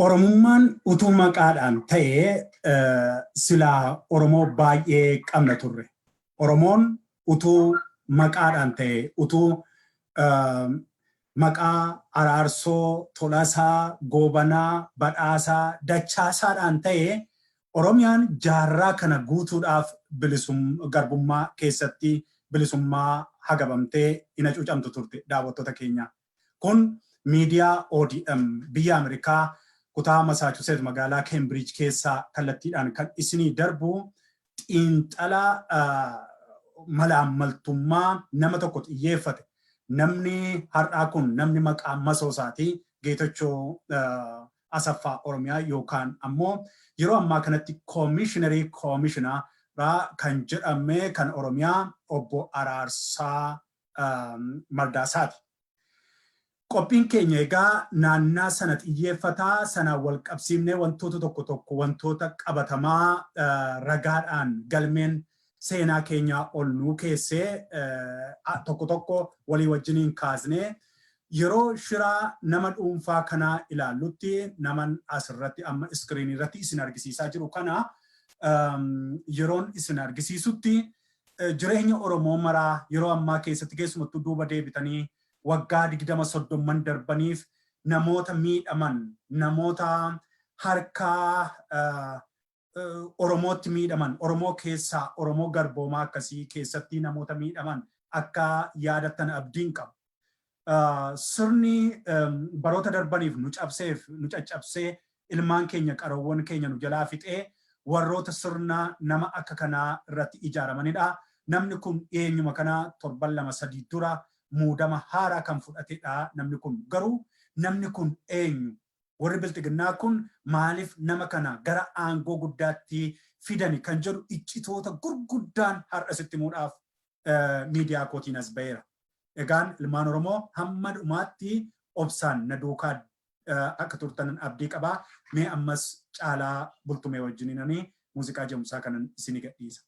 Oromummaan utuu maqaadhaan ta'ee silaa Oromoo baay'ee qabna turre. Oromoon utuu maqaadhaan ta'ee utuu maqaa Araarsoo, Tolasaa, Goobanaa, Badhaasaa, Dachaasaadhaan ta'ee Oromiyaan jaarraa kana guutuudhaaf garbummaa keessatti bilisummaa hagabamtee ina cuucamtu turte daawwattoota keenya. Kun miidiyaa ODM biyya Ameerikaa kutaa Massachusetts magaalaa Cambridge keessaa kallattiidhaan kan isinii darbu xiinxala malaammaltummaa nama tokko xiyyeeffate. Namni har'aa kun namni maqaa masoosaati Geetachoo Asaffaa Oromiyaa yookaan ammoo yeroo ammaa kanatti Komishinerii Komishinaa kan jedhame kan Oromiyaa obbo Araarsaa Mardaasaati. Qophiin keenya egaa naannaa sana xiyyeeffataa sana wal qabsiifnee wantoota tokko wantoota qabatamaa ragaadhaan galmeen seenaa keenyaa ol nuu keessee tokko walii wajjiniin kaasnee yeroo shiraa nama dhuunfaa kanaa ilaallutti naman asirratti amma iskiriinii irratti isin argisiisaa jiru kana yeroon isin argisiisutti jireenya Oromoo maraa yeroo ammaa keessatti keessumattuu duuba deebitanii waggaa 20-30 darbaniif namoota miidhaman namoota harkaa Oromootti miidhaman Oromoo keessaa Oromoo garboomaa akkasii keessatti namoota miidhaman akka yaadattan abdiin qabu. Sirni baroota darbaniif nu caccabsee ilmaan keenya qaroowwan keenya nu jalaa fixee warroota sirna nama akka kanaa irratti ijaaramanidha. Namni kun eenyuma kanaa 7-3 dura muudama haaraa kan fudhatedha. Namni kun garuu namni kun eenyu? Warri bilxiginnaa kun maaliif nama kana gara aangoo guddaatti fidani kan jedhu iccitoota gurguddaan har'a sitti himuudhaaf miidiyaa kootiin as ba'eera. Egaan ilmaan Oromoo hamma dhumaatti obsaan na duukaa akka turtan abdii qabaa. Mee ammas caalaa bultumee wajjiniinanii muuziqaa jeemsaa kanan isinii gadhiisa.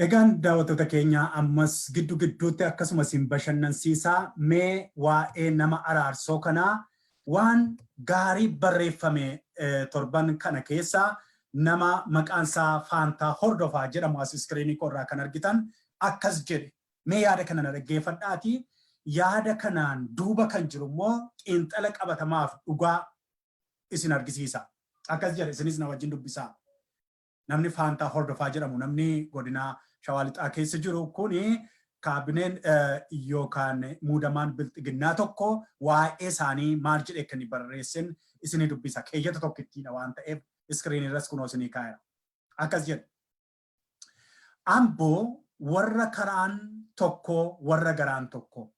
Egaan daawwattoota keenya ammas gidduutti akkasumas hin bashannansiisaa mee waa'ee nama Araarsoo kanaa waan gaarii barreeffame torban kana keessa nama maqaan isaa Faantaa Hordofaa jedhamu as iskiriinii korraa kan argitan akkas jedhe. Mee yaada kana na dhaggeeffadhaati. Yaada kanaan duuba kan jiru immoo xiinxala qabatamaaf dhugaa isin argisiisa. Akkas jedhe isinis na wajjin dubbisaa. Namni Faantaa Hordofaa jedhamu namni godina Shawaa Lixaa keessa jiru kuni kaabineen yookaan muudamaan bilxiginnaa tokko waa'ee isaanii maal jedhee kan barreessin isinii dubbisa. Keeyyata tokkittiidha waan ta'eef iskiriinii irras kunoo isinii kaa'eera. Akkas jedhe. Amboo warra karaan tokko warra garaan tokko.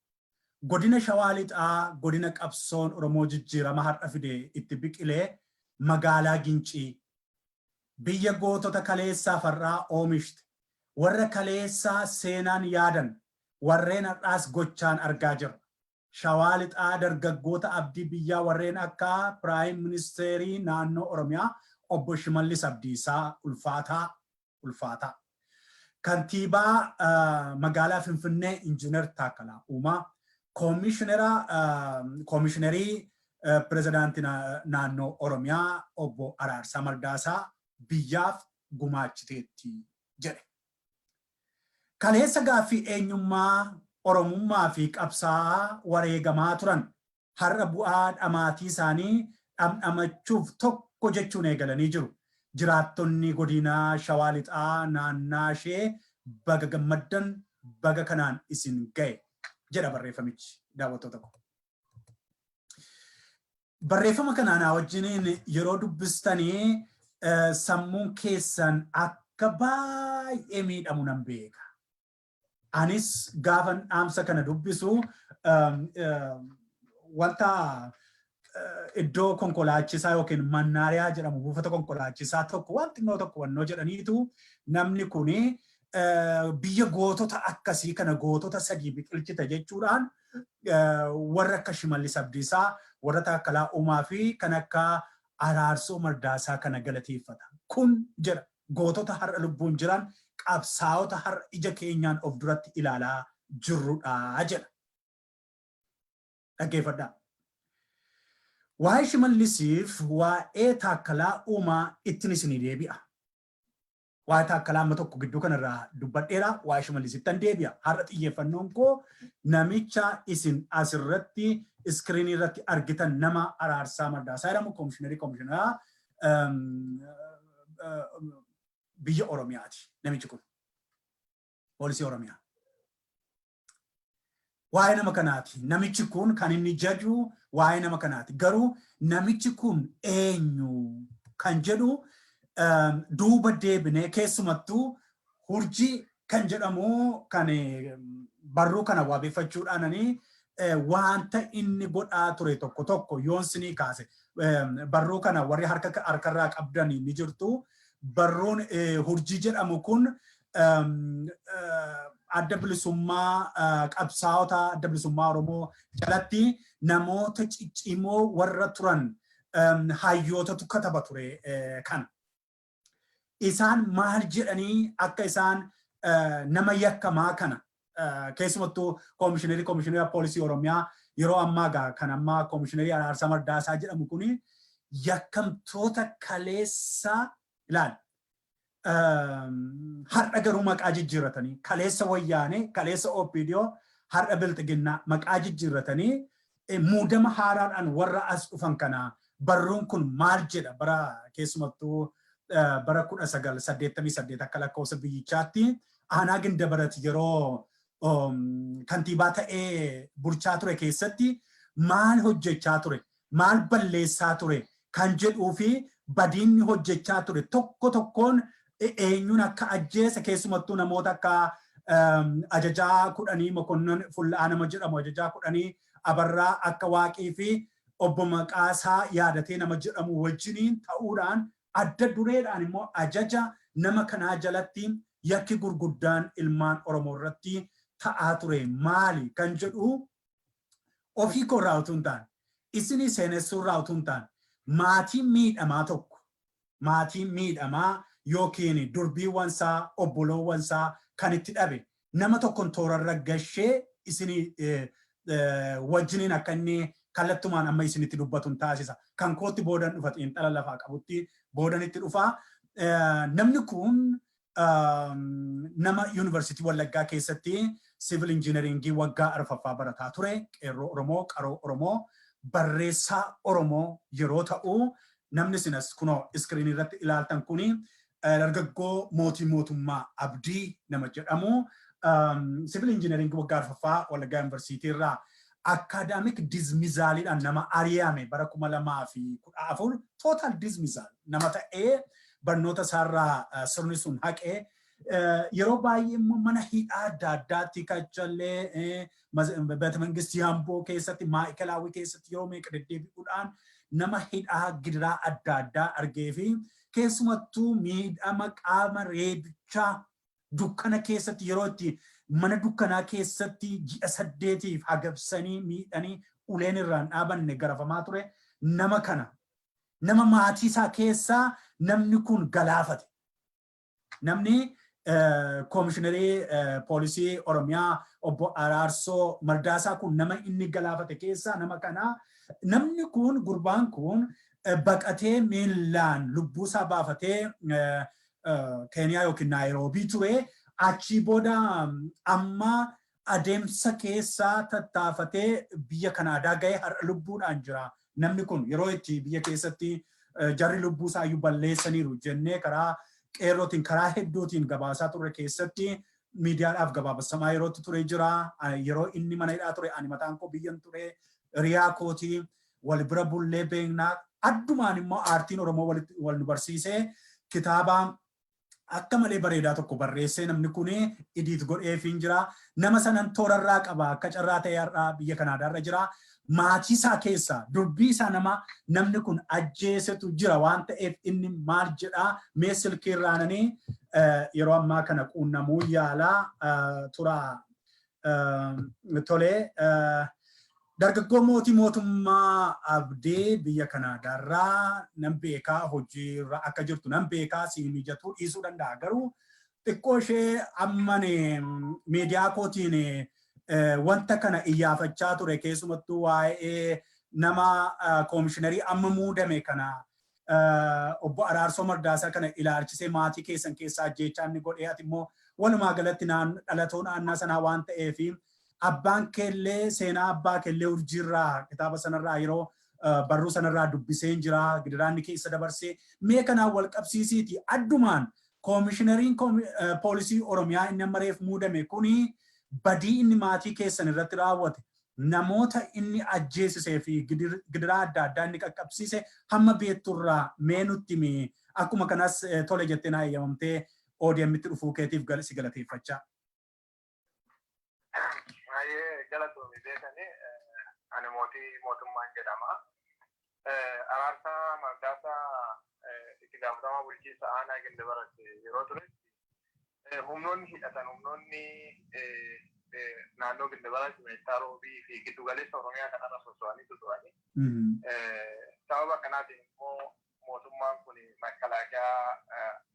Godina Shawaa Lixaa godina qabsoon Oromoo jijjiirama har'a fide itti biqilee magaalaa Gincii biyya gootota kaleessaa farraa oomishte. Warra kaleessaa seenaan yaadan warreen har'aas gochaan argaa jirra. Shawaa Lixaa dargaggoota abdii biyyaa warreen akka Piraayim Ministeerii naannoo Oromiyaa obbo Shimallis Abdiisaa ulfaataa. Kantiibaa magaalaa Finfinnee Injiinar Taakkalaa Uumaa. Komishinerii pirezidaantii naannoo Oromiyaa obbo Araarsaa Mardaasaa biyyaaf gumaachiteetti jedhe. kaleessa gaaffii eenyummaa Oromummaa fi qabsaa wareegamaa turan har'a bu'aa dhamaatii isaanii dhamdhamachuuf tokko jechuun eegalanii jiru. Jiraattonni godinaa Shawaa Lixaa naannaa ishee baga gammaddan baga kanaan isin ga'e jedha barreeffamichi daawwattoota ko. Barreeffama kanaan wajjiniin yeroo dubbistanii sammuun keessan akka baay'ee miidhamu nan beeka. Anis gaafan dhaamsa kana dubbisu wanta iddoo konkolaachisaa yookiin mannaariyaa jedhamu buufata konkolaachisaa tokko waan xinnoo tokko wannoo jedhaniitu namni kuni biyya gootota akkasii kana gootota sadii biqilchite jechuudhaan warra akka Shimallis Abdiisaa warra Taakkalaa Uumaa fi kan akka Araarsoo Mardaasaa kana galateeffata. Kun jedha gootota har'a lubbuun jiran qabsaa'ota har'a ija keenyaan of duratti ilaalaa jirrudha jedha. Dhaggeeffadhaa. Waa'ee Shimallisiif waa'ee Taakkalaa Uumaa ittiin isinii deebi'a. Waa'ee Taakkalaa amma tokko gidduu kanarraa dubbadheera waa'ee Shimallisitti deebi'a. Har'a xiyyeeffannoon koo namicha isin asirratti iskiriinii irratti argitan nama Araarsaa Mardaasaa jedhamu Komishineraa biyya Oromiyaati. Namichi kun poolisii Oromiyaa. Waa'ee nama kanaati. Namichi kun kan inni jaju waa'ee nama kanaati. Garuu namichi kun eenyu kan jedhu duuba deebinee keessumattuu Hurjii kan jedhamu kan barruu kana wabeeffachuudhaananii wanta inni godhaa ture tokko tokko yoon sinii kaase barruu kana warri harkarraa qabdan ni jirtu. Barruun Hurjii jedhamu kun adda bilisummaa qabsaa'ota adda bilisummaa Oromoo jalatti namoota ciccimoo warra turan hayyootatu kataba ture kan. Isaan maal jedhanii akka isaan nama yakkamaa kana keessumattuu Komishinerii Poolisii Oromiyaa yeroo ammaa kan ammaa Komishinerii Araarsaa Mardaasaa jedhamu kuni yakkamtoota kaleessa ilaali. Har'a garuu maqaa jijjiirratanii kaleessa wayyaanee kaleessa OPDO har'a bilxiginnaa maqaa jijjiirratanii muudama haaraadhaan warra as dhufan kana barruun kun maal jedha bara keessumattuu bara 1988 akka lakkoofsa biyyichaatti aanaa Gindabarat yeroo kantiibaa ta'ee bulchaa ture keessatti maal hojjechaa ture maal balleessaa ture kan jedhuu fi badiinni hojjechaa ture tokko tokkoon eenyuun akka ajjeese keessumattuu namoota akka ajajaa 10 Mokonnon Fullaa nama jedhamu ajajaa 10 Abarraa akka Waaqii fi obbo Maqaasaa yaadatee nama jedhamu wajjiniin ta'uudhaan adda dureedhaan immoo ajaja nama kanaa jalatti yakki gurguddaan ilmaan Oromoo irratti ta'aa ture maali kan jedhu ofii korraa utuu hin taane isinii seenessuurraa utuu hin taane maatiin miidhamaa tokko maatiin miidhamaa yookiin durbiiwwansaa obboloowwansaa kan itti dhabe nama tokkon toorarra gashee isinii wajjiniin akka inni kallattumaan amma isinitti dubbatuun taasisa. Kan kootti boodan dhufa xiinxala lafaa qabutti boodanitti dhufa. Namni kun nama Yuunivarsiitii Wallaggaa keessatti Siivil Injiineringii waggaa arfaffaa barataa ture. Qeerroo Oromoo, qaroo Oromoo, barreessaa Oromoo yeroo ta'u namni sinas kunoo iskiriinii irratti ilaaltan kuni dargaggoo mootummaa Abdii nama jedhamu Siivil Injiineringii waggaa arfaffaa Wallaggaa Yuunivarsiitii irraa academic dismissal nama ari'ame bara 2014 total dismissal nama ta'ee barnoota isaarraa sirni sun haqee yeroo baay'ee immoo mana hidhaa adda addaatti kachallee beeta mangistii Amboo keessatti maa'ikalaawwi keessatti yeroo meeqa deddeebi'uudhaan nama hidhaa gidiraa adda addaa argee fi keessumattuu miidhama qaama reebichaa dukkana keessatti yeroo itti mana dukkanaa keessatti ji'a 8 hagabsanii miidhanii uleen irraan dhaabanne garafamaa ture nama kana nama maatii isaa keessaa namni kun galaafate namni Komishinerii Poolisii Oromiyaa obbo Araarsoo Mardaasaa kun nama inni galaafate keessaa nama kana namni kun gurbaan kun baqatee miilaan lubbuusaa baafatee Keeniyaa yookiin Naayiroobii ture achi booda amma adeemsa keessaa tattaafatee biyya Kanaadaa ga'ee har'a lubbuudhaan jira. Namni kun yeroo itti biyya keessatti jarri lubbuu isaayyuu balleessaniiru jennee karaa qeerrootiin karaa hedduutiin gabaasaa turre keessatti miidiyaadhaaf gabaabasamaa yerootti ture jira. Yeroo inni mana hidhaa ture ani mataan koo biyyan ture riyaa kootii wal bira bullee beeknaa addumaan immoo aartiin Oromoo wal nu barsiisee kitaaba akka malee bareedaa tokko barreessee namni kun idiit godheefiin jira. Nama sanan toorarraa qaba akka carraa ta'e har'aa biyya Kanaadaarra jira. Maatii isaa keessa dubbii isaa namni kun ajjeesetu jira waan ta'eef inni maal jedhaa mee silkiirraananii yeroo ammaa kana quunnamuu yaalaa tura tolee dargaggoo mootummaa abdii biyya Kanaadaarraa nan beekaa hojiirra akka jirtu nan beekaa si mijatu dhiisuu danda'a garuu xiqqoo ishee ammane miidiyaa kootiin wanta kana iyyaafachaa ture keessumattuu waa'ee nama Komishinerii amma muudame kana obbo Araarsoo Mardaasaa kana ilaalchisee maatii keessan keessaa ajjeechaa inni godhee ati immoo walumaa galatti dhalatoo naannaa sanaa waan ta'eef abbaan keellee seenaa abbaa keellee urjiirraa kitaaba sanarraa yeroo barruu sanarraa dubbiseen jira gidiraanni keessa dabarsee mee kanaan wal qabsiisiiti addumaan Komishineriin poolisii Oromiyaa inni mareef muudame kuni badii inni maatii keessan irratti raawwate namoota inni ajjeesisee fi gidiraa adda addaa inni qaqqabsiise hamma beekturraa mee nutti akkuma kanas tole jettee naa eeyyamamtee ODM'tti dhufuu keetiif si galateeffachaa. Galatoomii beekanii ani mootummaan jedhama. Araarsaa Mardaasaa itti gaafatamaa bulchiinsa aanaa Gindabaratti yeroo ture humnoonni hidhatan humnoonni naannoo Gindabaratti meeshaa roobii fi giddu galeessa Oromiyaa kanarra soso'anii turani. Sababa kanaatiin immoo mootummaan kun makalaakaa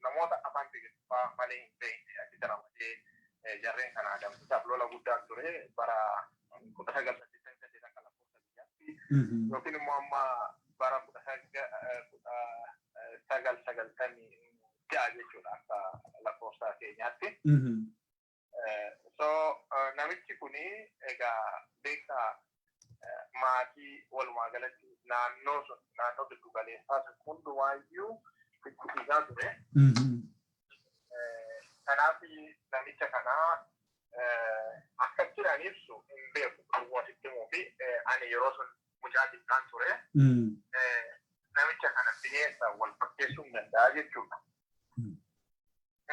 namoota afaan biqiltuu malee hin beekne achi daramatee jarreen kana adamsiisaaf lola guddaa ture bara 1988 kan lakkoofsa biyyaatti yookiin immoo amma bara 1990 jechuudha akka lakkoofsa keenyaatti. So namichi kuni egaa beektaa maatii walumaa galatti naannoo giddu galeessaa hundumaayyuu fichisiisaa ture. Kanaaf namicha kanaa akka jiran ibsu hin beeku wasitti himuu fi ani yeroo sun mucaa xiqqaan ture namicha kana bineensa wal fakkeessuu hin danda'a jechuudha.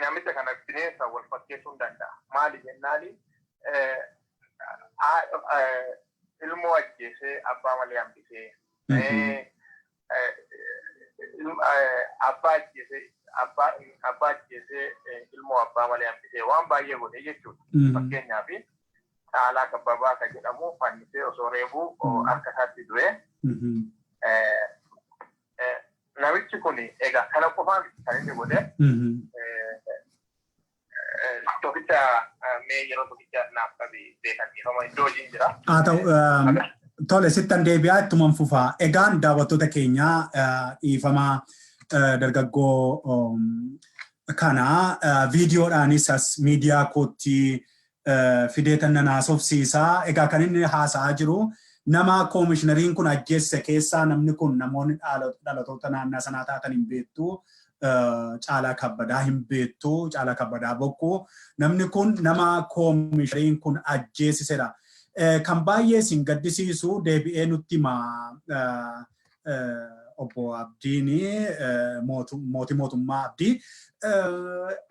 Namicha kana bineensa wal fakkeessuu hin danda'a. Maali jennaani ilmoo ajjeesee abbaa malee hambisee abbaa ajjeesee ilmoo abbaa malee hambisee waan baay'ee godhe jechuudha. Fakkeenyaaf caalaa kabbabaa kan jedhamu fannisee osoo reebuu harka isaatti du'e. Namichi kun egaa kana qofaan kan inni godhe tokkicha mee yeroo tokkicha naaf qabi beekanii iddoo hojiin jira. Haa ta'u tole sittan deebi'aa ittuman fufaa. Egaan daawwattoota keenyaa dhiifamaa dargaggoo kana viidiyoodhaanis as miidiyaa kootti fideetan nan haasofsiisaa. Egaa kan inni haasa'aa jiru nama Komishineriin kun ajjeesse keessaa namni kun namoonni dhalatoota naannaa sanaa taatan hin beektu. Caalaa kabbadaa hin beektu. Caalaa kabbadaa bokkuu. Namni kun nama Komishineriin kun ajjeessisedha. Kan baay'ee isin gaddisiisu deebi'ee nutti obbo Abdiini mootummaa Abdii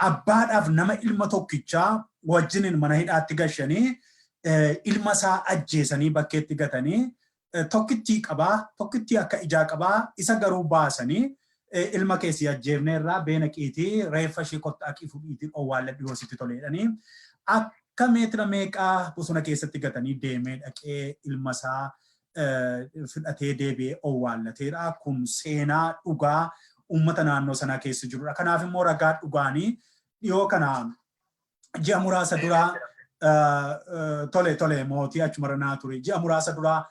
abbaadhaaf nama ilma tokkichaa wajjiniin mana hidhaatti gashanii ilma isaa ajjeesanii bakkeetti gatanii tokkittii qabaa tokkittii akka ijaa qabaa isa garuu baasanii ilma keessi ajjeefne irraa beena qiitii reeffa ishee kottaaqii fudhiitii owwaalladhi hoositti toleedhanii akka meetira meeqaa bosona keessatti gatanii deemee dhaqee ilma isaa fudhatee deebi'ee owwaallateedha. Kun seenaa dhugaa uummata naannoo sanaa keessa jirudha. Kanaaf immoo ragaa dhugaanii dhiyoo kana ji'a muraasa duraa tole mootii achuma naa ture. Ji'a muraasa duraa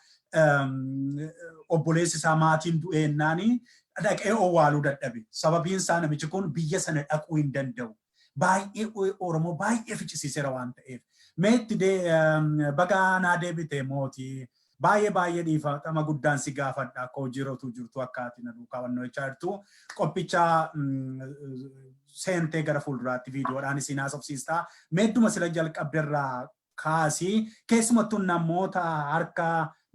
obboleessi isaa maatiin du'eennaanii dhaqee owwaaluu dadhabe. Sababiin isaa namichi kun biyya sana dhaquu hin danda'u. baay'ee Oromoo baay'ee ficcisiiseera waan ta'eef. Meetti bagaanaa deebite mootii baay'ee dhiifatama guddaan si gaafadha akka hojiirootu jirtu akka ati na duukaa wannoo jechaa jirtu qophicha seentee gara fuulduraatti viidiyoodhaan isin haasofsiistaa meedduma sila jalqabderraa kaasii keessumattuu namoota harka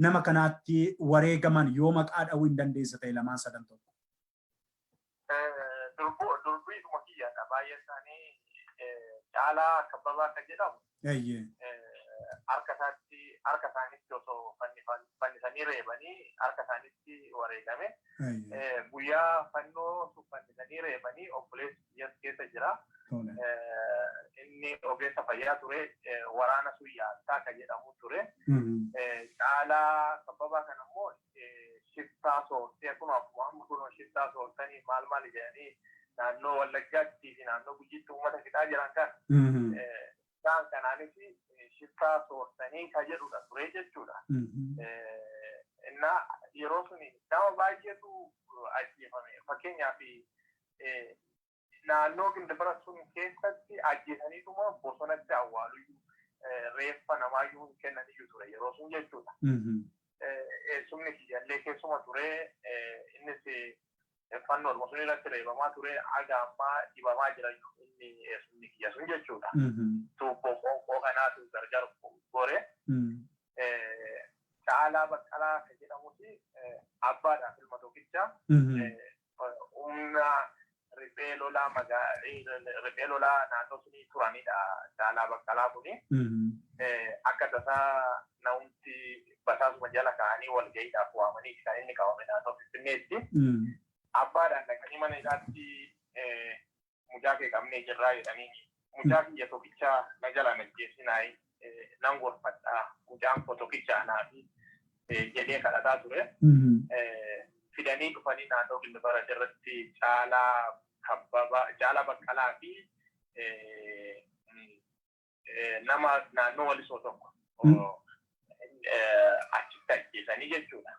nama kanaatti wareegaman yoo maqaa dha'uu hin dandeessa ta'e lamaan sadan tokko. Durbii dhuma kiyyaadha baay'ee isaanii caalaa kabbabaa kan jedhamu. Harka isaanitti osoo fannisanii reebanii harka isaanitti wareegame. Guyyaa fannoo fannisanii reebanii obboleessi biyya keessa jira. Inni ogeessa fayyaa ture waraana Yakkaa kan jedhamu ture. Caalaa kabbabaa kana immoo shiftaa soortee akkuma kun shiftaa soortanii maal jedhanii naannoo Wallaggaatti fi naannoo Gujiitti uummata fixaa jiran kan. Isaan kanaanis shiftaa soortanii kan jedhudha ture jechuudha. Yeroo suni nama baay'eetu ajjeefame. Fakkeenyaaf naannoo Gindibara sun keessatti ajjeesaniituma bosonatti awwaaluyyuu reeffa namaayyuu hin kennaniyyuu ture yeroo sun jechuudha. Eessumni kiyyaallee keessuma ture innis fannoo sun irratti reebamaa ture aga ammaa dhibamaa jira inni eessumni kiyya sun jechuudha. Tuubboo qoonqoo kanaatu gargar gore. Caalaa Baqqalaa kan jedhamuti abbaadhaaf ilma tokkicha. Humna riphee lolaa naannoo sunii turanidha Caalaa Baqqalaa kuni. Akka tasaa namumti basaasuma jala ka'anii wal ga'iidhaaf waamanii kan inni qabame naannoo Finfinneetti. Abbaadhaan dhaqanii mana hidhaatti mucaa kee qabnee jirraa jedhanii mucaa kiyya tokkicha na jala najjeessinaa nan gorfadhaa mucaan koo tokkicha anaafi jedhee kadhataa ture. Fidanii dhufanii naannoo Gindibara irratti Caalaa Baqqalaa fi nama naannoo Walisoo tokko achitti ajjeesanii jechuudha.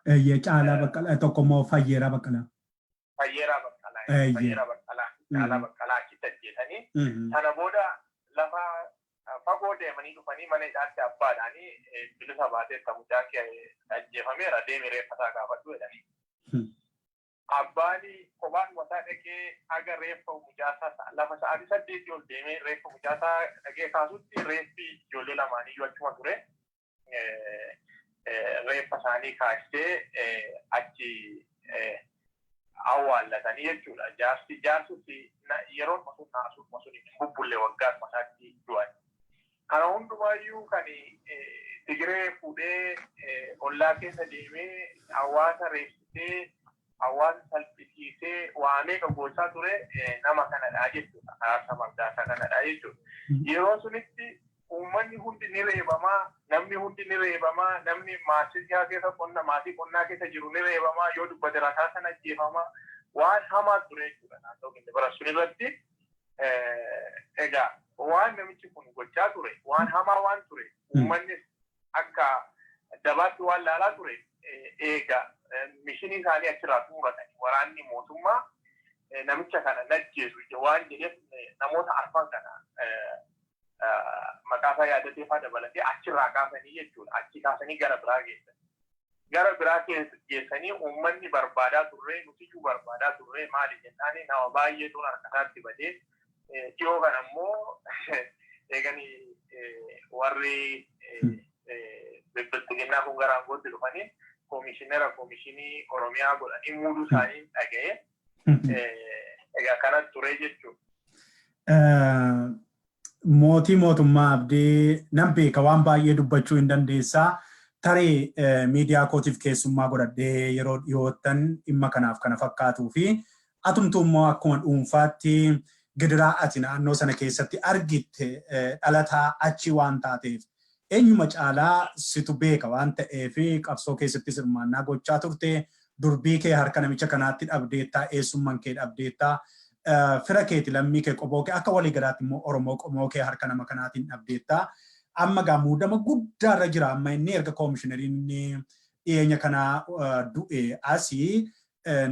Caalaa Baqqalaa tokko immoo Fayyeeraa Baqqalaa. Fayyeeraa Baqqalaa Caalaa Baqqalaa achitti ajjeesanii. Sana booda lafa fagoo deemanii dhufanii mana hidhaatti abbaadhaanii bilisa baatee akka mucaan kee ajjeefameera deemi reeffasaa gaafadhu jedhanii. Abbaani kophaan mataa dhaqee aga reeffa mucaasaa lafa sa'aatii 8 ol deemee reeffa mucaasaa dhaqee kaasutti reeffi ijoollee lamaaniyyuu achuma ture. Reeffa isaanii kaasee achi awwaallatanii jechuudha. Jaarsutti yeroon sun hin bubbullee waggaa masaatti du'an. Kana hundumaayyuu kan Tigiree fuudhee ollaa keessa deemee hawaasa reessisee hawaasa salphisiisee waamee qaqqoolchaa ture nama kanadha jechuudha. Araarsaa Mardaasaa kanadha jechuudha. Yeroo sunitti uummanni hundi ni reebamaa, namni hundi ni reebamaa, namni maatii qonnaa keessa jiru ni reebamaa, yoo dubbate rasaa sana ajjeefamaa waan hamaa ture jechuudha naannoo Gindibara sun irratti. Egaa waan namichi kun gochaa ture waan hamaa waan ture uummannis akka dabaatti waan laalaa ture egaa mishinii isaanii achirraa xumuratanii waraanni mootummaa namicha kana najjeesu waan jedheef namoota arfan kana maqaasaa yaadatee faa dabalatee achirraa kaasanii jechuudha. Achi kaasanii gara biraa geessan. Gara biraa geessanii uummanni barbaadaa turre nutiyyuu barbaadaa turre maali jennaani nama baay'eetu harkataatti badee dhiyoo kana immoo eeganii warri bilbiltuginnaa kun gara aangootti dhufanii Komishinii Oromiyaa godhanii muuduu isaanii dhaga'ee egaa kanatti ture jechuudha. Mootummaa abdii nan beeka waan baay'ee dubbachuu hin dandeessaa. Tarii miidiyaa kootiif keessummaa godhadhee yeroo dhiyoottan dhimma kanaaf kana fakkaatuu fi atumtuu immoo akkuma dhuunfaatti gidiraa ati naannoo sana keessatti argitte dhalataa achi waan taateef eenyuma caalaa situ beeka waan ta'eef qabsoo keessatti hirmaannaa gochaa turte durbii kee harka namicha kanaatti dhabdeettaa eessumman kee dhabdeettaa fira keeti lammii kee qoboo kee akka walii galaatti immoo Oromoo qomoo kee harka nama kanaatiin dhabdeettaa amma gaa muudama guddaarra jira amma inni erga Komishineriin dhiyeenya kanaa du'e asii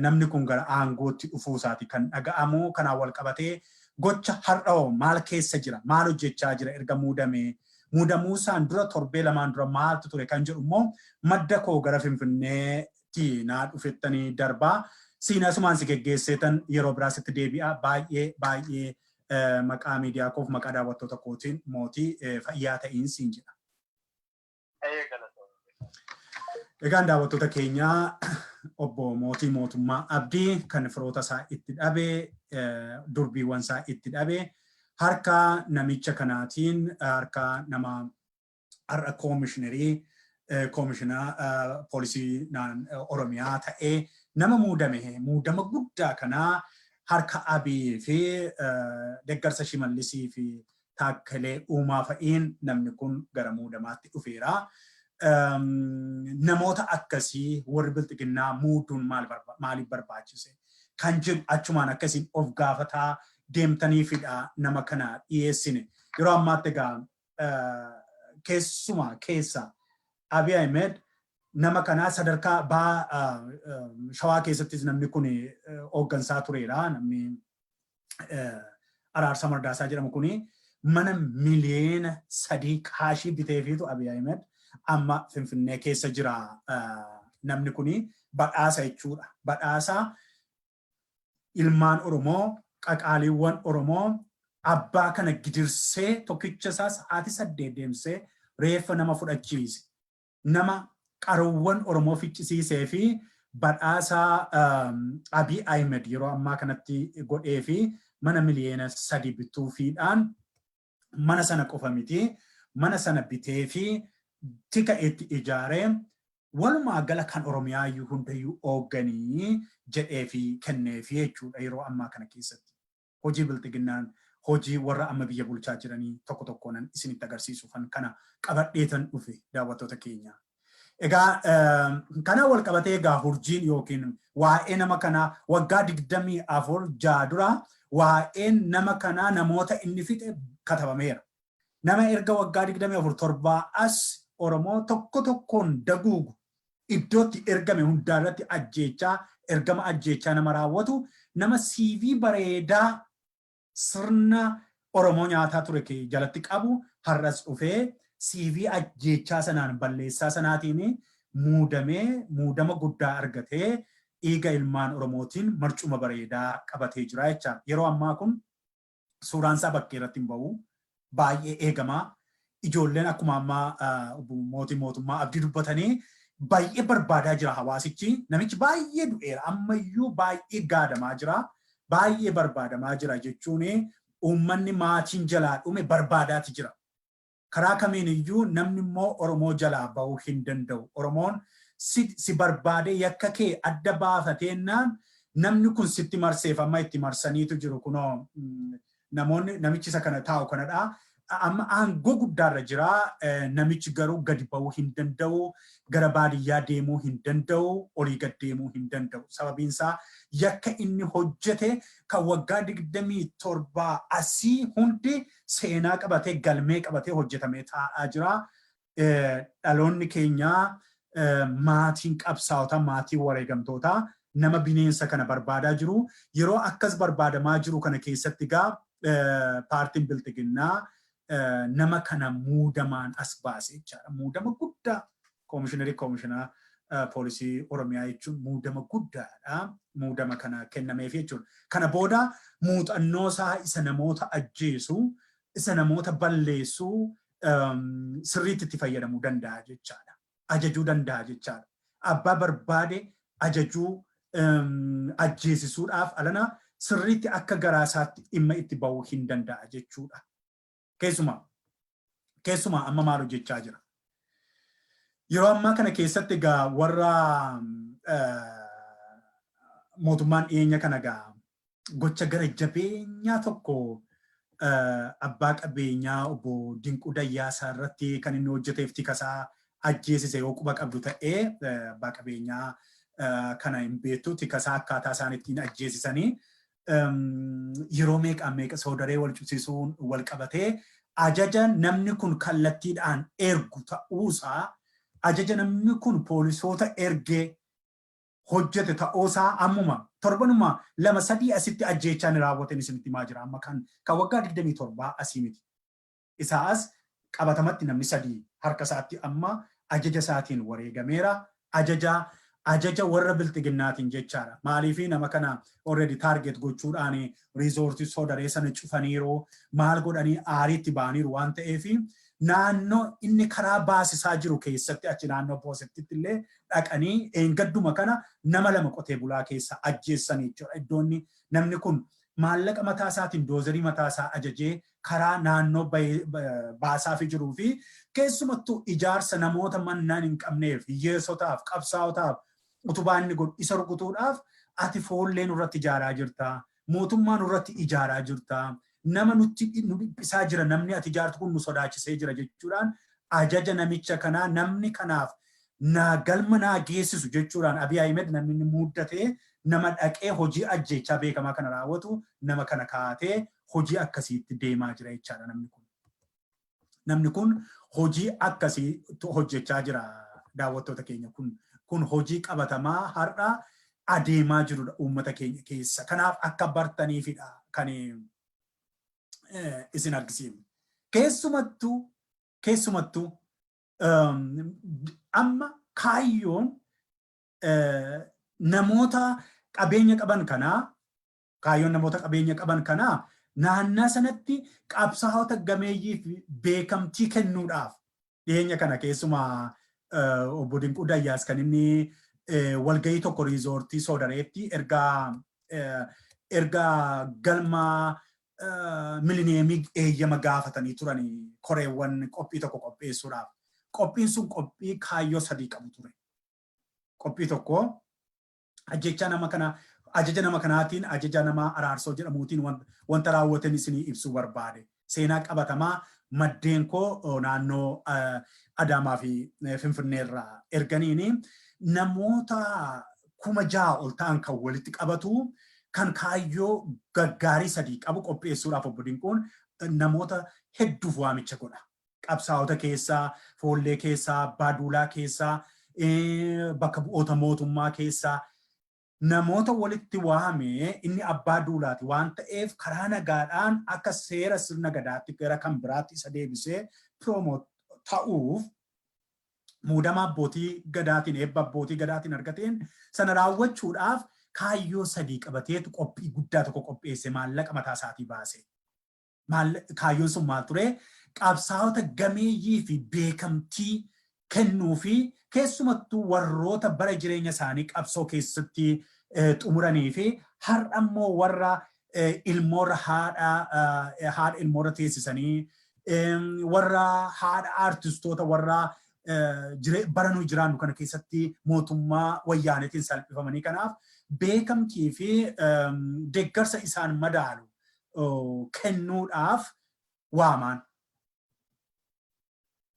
namni kun gara aangootti dhufuu isaati kan dhaga'amu kanaan wal qabatee gocha har'oo maal keessa jira maal hojjechaa jira erga muudamuusaan dura torbee lamaan dura maaltu ture kan jedhu immoo madda koo gara Finfinneetti naa dhufettanii darbaa siinasumaan si geggeesseetan yeroo biraasitti deebi'a baay'ee maqaa miidiyaa koof maqaa daawwattoota kootiin mootii fayyaa ta'iin siin jedha. Egaan daawwattoota keenyaa obbo Mootii Mootummaa Abdii kan firoota isaa itti dhabee durbiiwwan isaa itti dhabee harka namicha kanaatiin harka nama har'a Komishinerii Komishinaa Poolisii Oromiyaa ta'ee nama muudama guddaa kanaa harka Abii fi deeggarsa Shimallisii fi Taakkalee Uumaa fa'iin namni kun gara muudamaatti dhufeera. Namoota akkasii warri bilxiginnaa muuduun maaliif barbaachise kan jedhu achumaan akkasiin of gaafataa deemtaniifidha nama kana dhiyeessine. Yeroo ammaatti egaa keessa Abiy Ahmed nama kanaa sadarkaa Shawaa keessattis namni kun hooggansaa tureera. Namni Araarsaa Mardaasaa jedhamu kuni mana miliyoona 3 kaashii biteefiitu Abiy Ahmed amma Finfinnee keessa jira. Namni kuni badhaasa jechuudha. Badhaasa ilmaan Oromoo, qaqaaliiwwan Oromoo abbaa kana gidirsee tokkicha isaas haati 8 deemsee reeffa nama fudhachiise. Nama qaruuwwan Oromoo ficcisiisee fi badhaasa Abiy Ahmed yeroo ammaa kanatti godhee fi mana miliyoona 3 bituufiidhaan mana sana qofa miti. Mana sana bitee fi tika itti ijaaree walumaa gala kan Oromiyaa iyyuu hundayyuu hoogganii jedhee fi kennee fi jechuudha yeroo ammaa kana keessatti. Hojii bilxiginnaan hojii warra amma biyya bulchaa jiranii tokko tokkoon isinitti agarsiisuufan kana qabadheetan dhufe daawwattoota keenya. Egaa kana wal qabatee egaa hurjiin yookiin waa'ee nama kanaa waggaa 24 dura waa'een nama kanaa namoota inni fixe katabameera. Nama erga waggaa 24 as Oromoo tokko tokkoon daguugu iddootti ergame hundaarratti ergama ajjeechaa nama raawwatu nama CV bareedaa sirna Oromoo nyaataa ture jalatti qabu har'as dhufee CV ajjeechaa sanaan balleessaa sanaatiin muudama guddaa argatee dhiiga ilmaan Oromootiin marcuma bareedaa qabatee jira jecha. Yeroo ammaa kun suuraan isaa bakkee irratti hin ba'u. Baay'ee eegamaa ijoolleen akkuma ammaa Mootii Mootummaa Abdii dubbatanii baay'ee barbaadaa jira hawaasichi. Namichi baay'ee du'eera ammayyuu baay'ee gaadamaa jira. Baay'ee barbaadamaa jira jechuun uummanni maatiin jalaa dhume barbaadaati jira. Karaa kamiin iyyuu namni immoo Oromoo jalaa bahuu hin danda'u. Oromoon si barbaadee yakka kee adda baafateennaan namni kun sitti marseef amma itti marsaniitu jiru kunoo namichi isa kana taa'u kanadha. Amma aangoo guddaarra jira. Namichi garuu gadi bahuu hin danda'u. Gara baadiyyaa deemuu hin danda'u. Olii gad deemuu hin danda'u. Sababiin isaa yakka inni hojjete kan waggaa 27 asii hundi seenaa qabatee galmee qabatee hojjetamee taa'aa jira. Dhaloonni keenyaa maatiin qabsaa'ota maatiin wareegamtoota nama bineensa kana barbaadaa jiru. Yeroo akkas barbaadamaa jiru kana keessatti gaa paartiin bilxiginnaa nama kana muudamaan as baase jechaadha. Muudama guddaa Komishinerii Komishinaa Poolisii Oromiyaa jechuun muudama guddaadha. Muudama kana kennameef jechuudha. Kana booda muuxannoo isaa isa namoota ajjeesu, isa namoota balleessu sirriitti itti fayyadamuu danda'a jechaadha. Ajajuu danda'a jechaadha. Abbaa barbaade ajajuu ajjeesisuudhaaf alana sirriitti akka garaasaatti dhimma itti bahuu hin danda'a jechuudha. Keessumaa amma maal hojjechaa jira? Yeroo ammaa kana keessatti egaa warra mootummaan dhiyeenya kana egaa gocha gara jabeenyaa tokko abbaa qabeenyaa obbo Dinquu Dayyaasaa irratti kan inni hojjeteef tikasaa ajjeesise yoo quba qabdu ta'ee abbaa qabeenyaa kana hin beektu tikasaa akkaataa isaan ittiin ajjeesisanii yeroo meeqa soodaree wal cubsisuun wal qabatee ajaja namni kun kallattiidhaan ergu ta'uusaa ajaja namni kun poolisoota ergee hojjete ta'uusaa ammuma torbanuma lama sadii asitti ajjeechaan raawwatan isinitti himaa jira amma kan waggaa 27 asii miti. Isaas qabatamatti namni sadii harka isaatti amma ajaja isaatiin wareegameera. Ajaja warra bilxiginnaatiin jechaadha. Maaliif nama kana already target gochuudhaan riizoortii sodaree sana cufaniiru maal godhanii aariitti baaniiru waan ta'eef naannoo inni karaa baasisaa jiru keessatti achi naannoo poosittitti illee dhaqanii eengadduma kana nama lama qotee bulaa keessa ajjeessanii jechuudha. Iddoonni namni kun maallaqa mataa isaatiin doozarii mataa isaa ajajee karaa naannoo baasaa fi jiruu fi keessumattuu ijaarsa namoota mannaan hin qabneef hiyyeessotaaf qabsaa'otaaf utubaan inni godhu isa rukutuudhaaf ati foollee nurratti ijaaraa jirta. Mootummaan nurratti ijaaraa jirta. Nama nutti nu dhiphisaa jira namni ati ijaartu kun nu sodaachisee jira jechuudhaan ajaja namicha kanaa namni kanaaf galma naa geessisu jechuudhaan Abiy Ahmed namni inni muuddatee nama dhaqee hojii ajjeechaa beekamaa kana raawwatu nama kana kaatee hojii akkasiitti deemaa jira jechaadha namni kun. Namni kun hojii akkasii hojjechaa jira daawwattoota keenya kun hojii qabatamaa har'a adeemaa jirudha uummata keenya keessa. Kanaaf akka bartaniifidha kan isin argisiifne. Keessumattuu amma kaayyoon namoota qabeenya qaban kanaa naannaa sanatti qabsaa'ota gameeyyii fi beekamtii kennuudhaaf dhiyeenya kana keessumaa obbo Dinquu Dayyaas kan inni walgahii tokko riizoortii Soodareetti erga galma milineemii eeyyama gaafatanii turanii koreewwan qophii tokko qopheessuudhaaf. Qophiin sun qophii kaayyoo sadii qabu ture. Qophii tokko ajaja nama kanaatiin ajaja nama Araarsoo jedhamuutiin wanta raawwatan isinii ibsuu barbaade. Seenaa qabatamaa maddeen koo naannoo Adaamaa fi Finfinneerraa erganiini namoota 6,000 ol ta'an kan walitti qabatu kan kaayyoo gaggaarii sadii qabu qopheessuudhaaf obbo Dinquun namoota hedduuf waamicha godha. Qabsaa'ota keessaa, foollee keessaa, baaduulaa keessaa, bakka bu'oota mootummaa keessaa namoota walitti waamee inni abbaa duulaati waan ta'eef karaa nagaadhaan akka seera sirna gadaatti gara kan biraatti isa deebisee piroomoot ta'uuf muudama abbootii gadaatiin eebba abbootii gadaatiin argateen sana raawwachuudhaaf kaayyoo sadii qabateetu qophii guddaa tokko qopheesse maallaqa mataa isaatii baase. Kaayyoon sun maal ture? Qabsaa'ota gameeyyii fi beekamtii kennuu fi keessumattuu warroota bara jireenya isaanii qabsoo keessatti xumuranii fi har'a immoo warra ilmoorra haadha ilmoorra teessisanii warra haadha aartistoota warra baranuu jiraannu kana keessatti mootummaa wayyaanetiin salphifamanii kanaaf beekamtii fi deeggarsa isaan madaalu kennuudhaaf waamaan.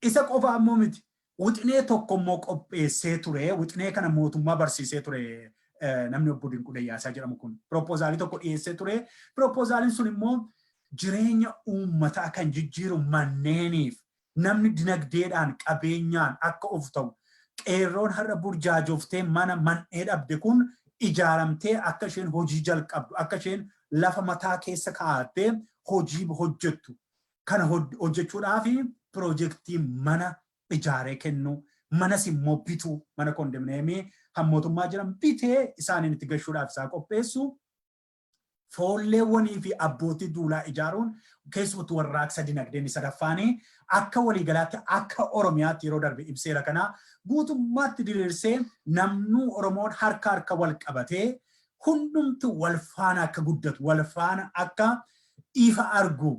Isa qofa ammoo miti. Wixinee tokko immoo qopheessee ture. Wixinee kana mootummaa barsiisee ture namni obbo Dinquu Dayyaasaa jedhamu kun. Piroopoozaalii tokko dhiyeessee ture. Piroopozaaliin sun immoo jireenya uummataa kan jijjiiru manneeniif namni dinagdeedhaan qabeenyaan akka of ta'u qeerroon har'a burjaajoftee mana mannee dhabde kun ijaaramtee akka isheen hojii jalqabdu akka isheen lafa mataa keessa kaa'attee hojii hojjettu kana hojjechuudhaaf piroojeektii mana ijaaree kennu manas immoo bituu mana kondominiyeemii kan mootummaa jiran bitee isaaniin itti gashuudhaaf isaa qopheessu foolleewwanii fi abbootii duulaa ijaaruun keessumattuu warraaqsa dinagdeen sadaffaanii akka waliigalaatti akka Oromiyaatti yeroo darbe ibseera kana guutummaatti diriirsee namnuu Oromoon harka wal qabatee hundumtu wal faana akka guddatu wal faana akka ifa argu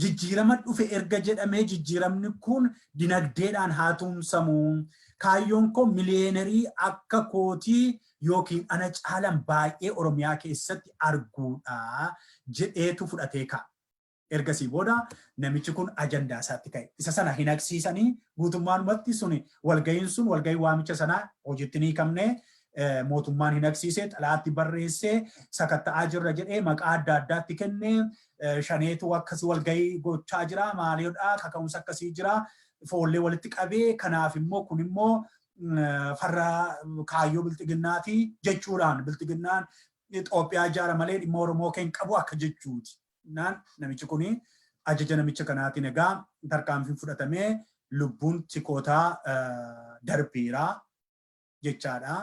jijjiirama dhufe erga jedhamee jijjiiramni kun dinagdeedhaan haa tumsamu kaayyoon koo miliyeenerii akka kootii yookiin ana caalan baay'ee Oromiyaa keessatti arguudha jedheetu fudhatee ka'a. Ergasii booda namichi kun ajandaa isaatti ka'e. Isa sana hin agarsiisanii guutummaanumatti suni walga'iin sun walga'ii waamicha sanaa hojiitti ni hiikamne mootummaan hin agarsiisee xalaatti barreessee sakatta'aa jirra jedhee maqaa adda addaatti kennee shaneetu akkasii walga'ii gochaa jira maaliidha kaka'umsa akkasii jira foollee walitti qabee kanaaf immoo kun immoo farra kaayyoo bilxiginnaati jechuudhaan bilxiginnaan Itoophiyaa ijaara malee dhimma Oromoo kan qabu akka jechuuti. Namichi kuni ajaja namicha kanaatiin egaa tarkaanfiin fudhatamee lubbuun tikootaa darbeera jechaadha.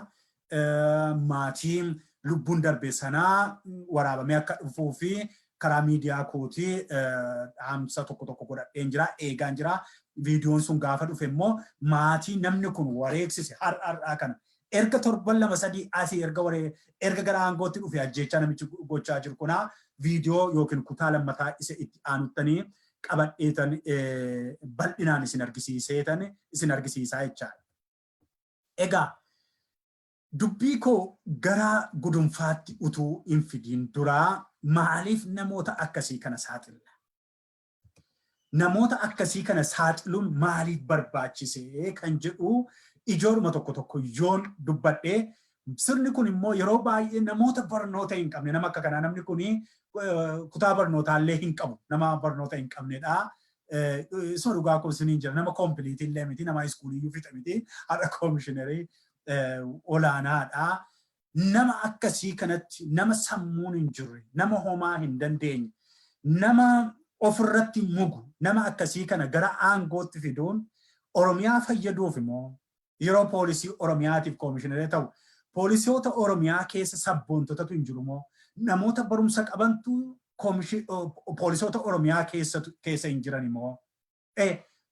Maatiin lubbuun darbe sanaa waraabamee akka dhufuu fi karaa miidiyaa kootii dhaamsa tokko godhadheen jira, eegaan jira. Viidiyoon sun gaafa dhufe immoo maatii namni kun wareegsise har'aa kana erga torban 2-3 asii erga gara aangootti dhufe ajjeechaa namichi gochaa jiru kunaa viidiyoo yookiin kutaa lammataa isa itti aanuttanii qabadheetan bal'inaan isin argisiisaa jechaadha. Egaa dubbii koo gara gudunfaatti utuu hin fidiin duraa maaliif namoota akkasii kana saaxilla? Namoota akkasii kana saaxiluun maaliif barbaachisee kan jedhu ijooluma tokko yoon dubbadhee sirni kun immoo yeroo baay'ee namoota barnoota hin qabne nama akka kanaa namni kuni kutaa barnootaallee hin qabu nama barnoota hin qabnedha. Isuma dhugaa kun isiniin jira nama kompiiliitii illee miti nama iskuuliyyuu fixa miti haadha komishinerii olaanaadha. Nama akkasii kanatti nama sammuun hin jirre nama homaa hin dandeenye nama ofirratti mugu nama akkasii kana gara aangootti fiduun Oromiyaa fayyaduuf immoo yeroo poolisii Oromiyaatiif komishinerii ta'u poolisoota Oromiyaa keessa sabboontotatu hin jiru moo namoota barumsa qabantu poolisoota Oromiyaa keessa hin jiran immoo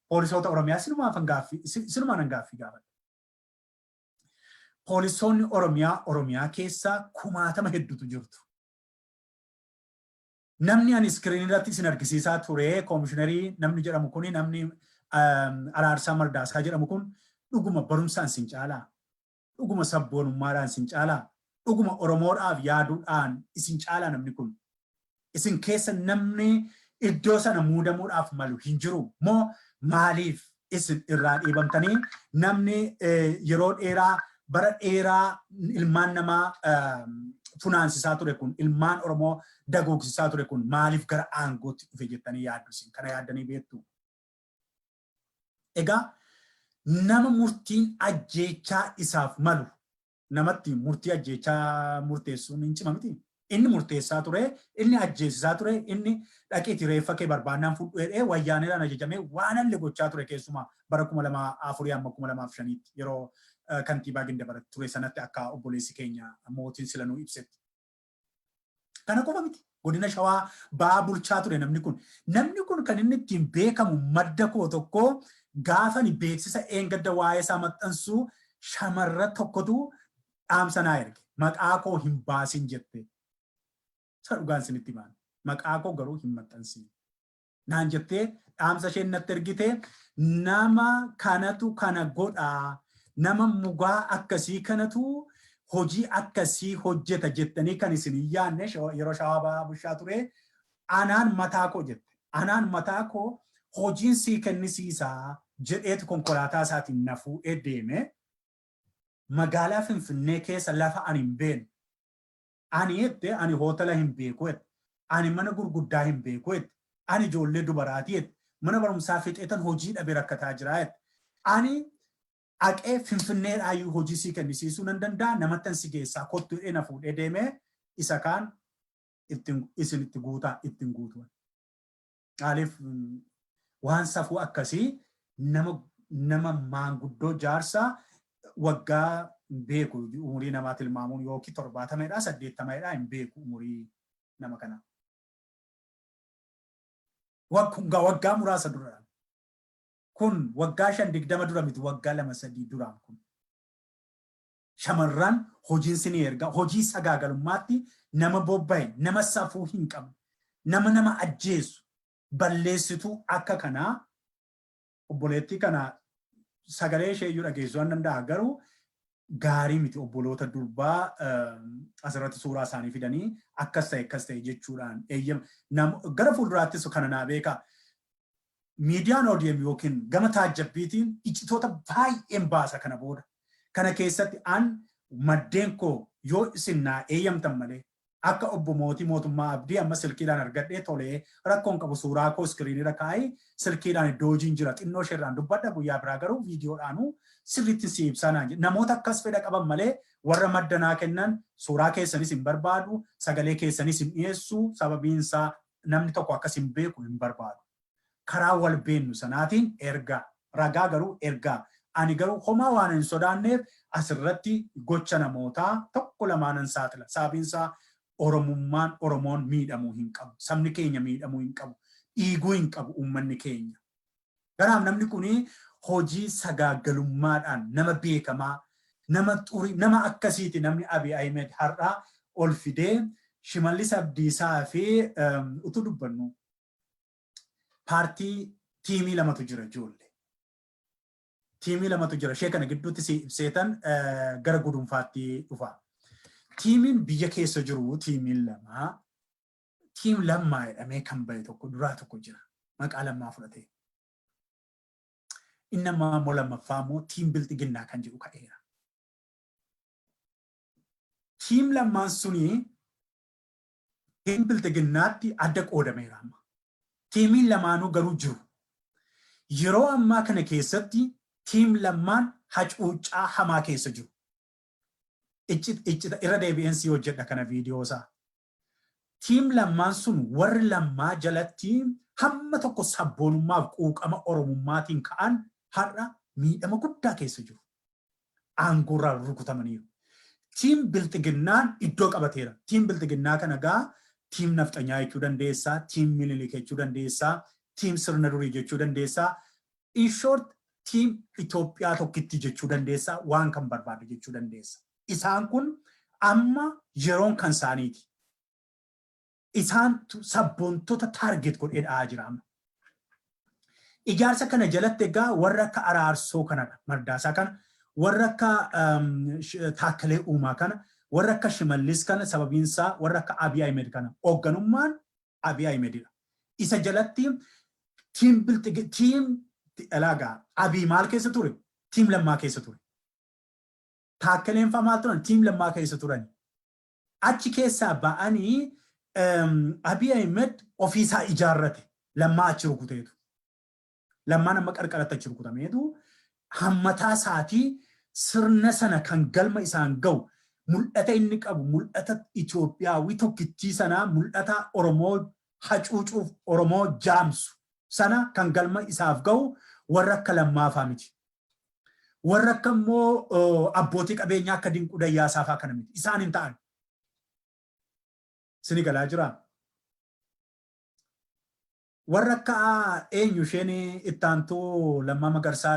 poolisoota Oromiyaa sinumaan gaaffii gaafadha. Poolisoonni Oromiyaa keessa 1000 hedduutu jirtu. Namni ani iskiriinii irratti isin argisiisaa ture komishinerii namni jedhamu kuni namni Araarsaa Mardaasaa jedhamu kun dhuguma barumsaan sin caalaa, dhuguma sabboonummaadhaan sin caalaa, dhuguma Oromoodhaaf yaaduudhaan isin caalaa namni kun. Isin keessa namni iddoo sana muudamuudhaaf malu hin jiru moo maaliif isin irraa dhiibamtanii namni yeroo dheeraa bara dheeraa ilmaan namaa funaansisaa ture kun ilmaan Oromoo dagoogsisaa ture kun maaliif gara aangootti dhufe jettanii yaaddu isin kana yaaddanii beektu. Egaa nama murtiin ajjeechaa isaaf malu namatti murtii ajjeechaa murteessuun hin cima miti. Inni murteessaa ture, inni ajjeesisaa ture, inni dhaqeeti reeffa kee barbaannaan fudhee wayyaaniraan ajajamee waan allee gochaa ture keessumaa bara 2004 amma 2005 yeroo kantiibaa Gindabarat ture sanatti akka obboleessi keenya mootiin silanuu ibsetti. Kana qofa miti. Godina Shawaa ba'aa bulchaa ture namni kun. Namni kun kan inni ittiin beekamu madda koo tokko gaafa ni beeksisa eengadda waa'ee isaa maxxansuu shamarra tokkotu dhaamsa naa erge. Maqaa koo hin baasin jette. Isa dhugaan isinitti himaan. Maqaa koo garuu hin maxxansin. Naan jettee dhaamsa isheen natti ergite nama kanatu kana godhaa. Nama mugaa akkasii kanatu hojii akkasii hojjeta jettanii kan isin hin yaadne yeroo Shawaa ba'aa bulchaa ture anaan mataa koo jette. Anaan mataa koo hojiin sii kennisiisaa jedheetu konkolaataa isaatiin na fuudhee deeme magaalaa Finfinnee keessa lafa ani hin beekne. Ani jette ani hootela hin beeku jette. Ani mana gurguddaa hin beeku jette. Ani ijoollee dubaraati jette. Mana barumsaa fixeetan hojii dhabee rakkataa jira jette. Ani aqee Finfinneedhaayyuu hojii sii kennisiisuu nan danda'a namattan si geessaa kottuudhee na fuudhee deemee isa kaan isin itti guutaa ittiin guutuun. Maaliif waan safuu akkasii nama maanguddoo jaarsaa waggaa beeku umurii namaa tilmaamuun yookiin 70dha 80dha hin beeku umurii nama kanaa. Waggaa muraasa dura. Kun waggaa 5-20 dura miti waggaa 2-3 duraan kun. Shamarran hojiin sinii erga hojii sagaagalummaatti nama bobba'e nama safuu hin qabne nama ajjeesu balleessituu akka kanaa obboleettii kana sagalee ishee iyyuu dhageessuu waan danda'a garuu gaarii miti obboloota durbaa asirratti suuraa isaanii fidanii akkas ta'e jechuudhaan gara fuulduraattis kana naa beekaa. Miidiyaan ODM yookiin gama taajjabbiitiin icitoota baay'een baasa kana booda. Kana keessatti an maddeen koo yoo isin naa eeyyamtan malee akka obbo mootummaa abdii amma silkiidhaan argadhee tolee rakkoon qabu suuraa koo iskiriinii rakkaa'ee silkiidhaan iddoo hojiin jira xinnoo isheerraan dubbadha guyyaa biraa garuu viidiyoodhaanuu sirriitti si ibsanaa jedha. Namoota akkas fedha qaban malee warra maddanaa kennan suuraa keessanis hin barbaadu sagalee keessanis hin dhiyeessu sababiinsaa namni tokko akkas hin beeku hin barbaadu. Karaa wal beennu sanaatiin ergaa ragaa garuu ergaa ani garuu homaa waan hin sodaanneef asirratti gocha namootaa tokko lamaanan saaxila. Sababiinsaa Oromoon miidhamuu hin qabu. Sabni keenya miidhamuu hin qabu. Dhiiguu hin qabu uummanni keenya. Garaaf namni kuni hojii sagaagalummaadhaan nama beekamaa, nama xurii, nama akkasiiti namni Abiy Ahmed har'aa ol fidee Shimallis Abdiisaa fi utuu dubbannu paartii tiimii lamatu jira ijoollee. Tiimii lamatu jira. Ishee kana gidduutti si ibseetan gara gudunfaatti dhufa. Tiimiin biyya keessa jiru tiimiin lamaa tiim lammaa jedhamee kan bahe tokko duraa tokko jira. Maqaa lammaa fudhatee. Inni ammoo lammaffaa immoo tiim bilxiginnaa kan jedhu ka'eera. Tiim lammaan suni tiim bilxiginnaatti adda qoodameera amma. Tiimiin lamaanuu garuu jiru. Yeroo ammaa kana keessatti tiim lammaan hacuuccaa hamaa keessa jiru. Iccita irra deebi'eensi hojjedha kana viidiyoosaa. Tiim lammaan sun warri lammaa jalatti hamma tokko sabboonummaaf quuqama oromummaatiin ka'an har'a miidhama guddaa keessa jiru. Aangoorraa rukutamaniiru. Tiim bilxiginnaan iddoo qabateera. Tiim bilxiginnaa kana gaa tiim nafxanyaa jechuu dandeessaa, tiim minilik jechuu dandeessaa, tiim sirna durii jechuu dandeessaa. In short, tiim Itoophiyaa tokkitti jechuu dandeessaa, waan kan barbaadu jechuu dandeessa. Isaan kun amma yeroon kan isaaniiti. Isaan sabboontota taarget godhee dha'aa jira amma. Ijaarsa kana jalatti egaa warra akka Araarsoo kanadha. Mardaasaa kana, warra akka Taakkalee Uumaa kana, warra akka Shimallis kana sababiinsaa warra akka Abiy Ahmed kana. Hoogganummaan Abiy Ahmedidha. Isa jalatti tiim elaagaa Abiy maal keessa ture? Tiim lammaa keessa ture. Taakkaleen fa'aa maal turan? Tiim lammaa keessa turan. Achi keessaa ba'anii Abiy Ahmed ofiisaa ijaarrate. Lammaa achi rukuteetu. Lammaan amma qarqaratti achi rukutameetu hammataa isaatii sirna sana kan galma isaan ga'u mul'ata inni qabu mul'ata Itoophiyaawii tokkittii sanaa mul'ata Oromoo hacuucuuf Oromoo jaamsu sana kan galma isaaf ga'u warra akka lammaafaa miti. Warra akka immoo abbootii qabeenyaa akka Dinquu Dayyaasaa fa'aa kana miti. Isaan hin ta'an. Sini galaa jiraa? Warra akka eenyu isheen ittaantuu Lammaa Magarsaa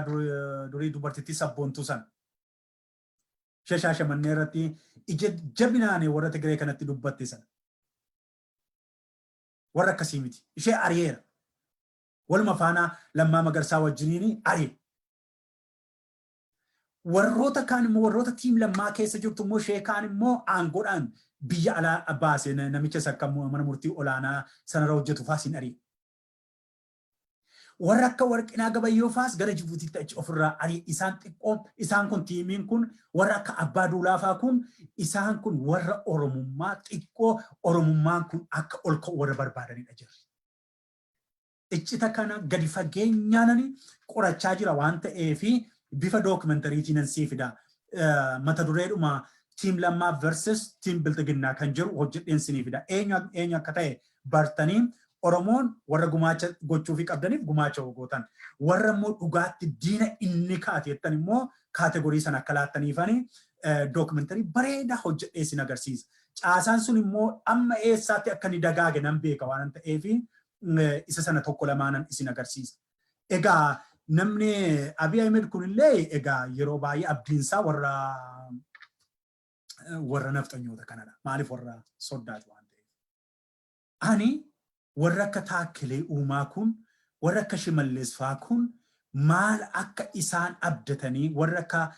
durii dubartittii sabboontuu sana. Ishee Shaashamannee irratti ija jabinaan warra Tigiree kanatti dubbatte sana. Warra akkasii miti. Ishee ari'eera. Waluma faana Lammaa Magarsaa wajjiniin ari'e. Warroota kaan immoo warroota tiim lammaa keessa jirtu immoo ishee kaan immoo aangoodhaan biyya alaa baase namicha akka mana murtii olaanaa sanarra hojjetu faasiin ari'e. Warra akka Warqinaa Gabayyoo faas gara Jibuutiitti achi ofirraa ari'e. Isaan xiqqoo isaan kun tiimiin kun warra akka Abbaa Duulaa fa'aa kun isaan kun warra Oromummaa xiqqoo Oromummaan kun akka ol ka'u warra barbaadanidha jirri. Iccita kana gadi fageenyaan qorachaa jira waan ta'eefi bifa dookumentariitiin ansii fida. Mata dureedhuma tiim lammaa versus tiim bilxiginnaa kan jiru hojjedheen sinii fida. Eenyu akka ta'e bartanii Oromoon warra gumaacha gochuu fi qabdaniif gumaacha hogootan. Warra immoo dhugaatti diina inni kaate jettan immoo kaategorii sana akka laattaniifani dookumentarii bareedaa hojjedhee sin agarsiisa. Caasaan sun immoo amma eessaatti akka ni dagaage nan beeka waan ta'eefi isa sana tokko lamaanan isin agarsiisa. Egaa namni Abiy Ahmed kunillee egaa yeroo baay'ee abdiinsaa warra nafxanyoota kanadha. Maaliif warra soddaatu waan ta'eef. Ani warra akka Taakkalee Uumaa kun, warra akka Shimallis fa'aa kun maal akka isaan abdatanii, warra akka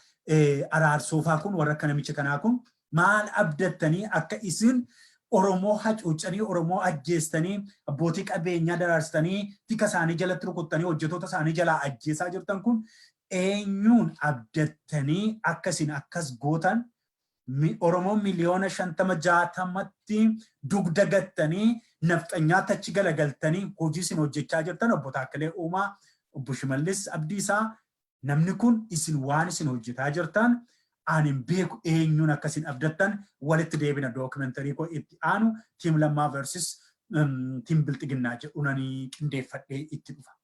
Araarsoo fa'aa kun, warra akka namicha kanaa kun maal abdatanii akka isin Oromoo hacuucanii, Oromoo ajjeestanii, abbootii qabeenyaa daraarsitanii, tika isaanii jalatti rukuttanii, hojjetoota isaanii jalaa ajjeesaa jirtan kun eenyuun abdattanii akkasiin akkas gootan Oromoon miliyoona 50-60tti dugda gattanii nafxanyaatti achi galagaltanii hojii isin hojjechaa jirtan obbo Taakkalee Uumaa, obbo Shimallis Abdiisaa namni kun isin waan isin hojjetaa jirtan ani beeku eenyuun akkasin abdattan walitti deebina dookumentarii koo itti aanu tiim Lammaa versus tiim Bilxiginnaa jedhunanii qindeeffadhee itti dhufa.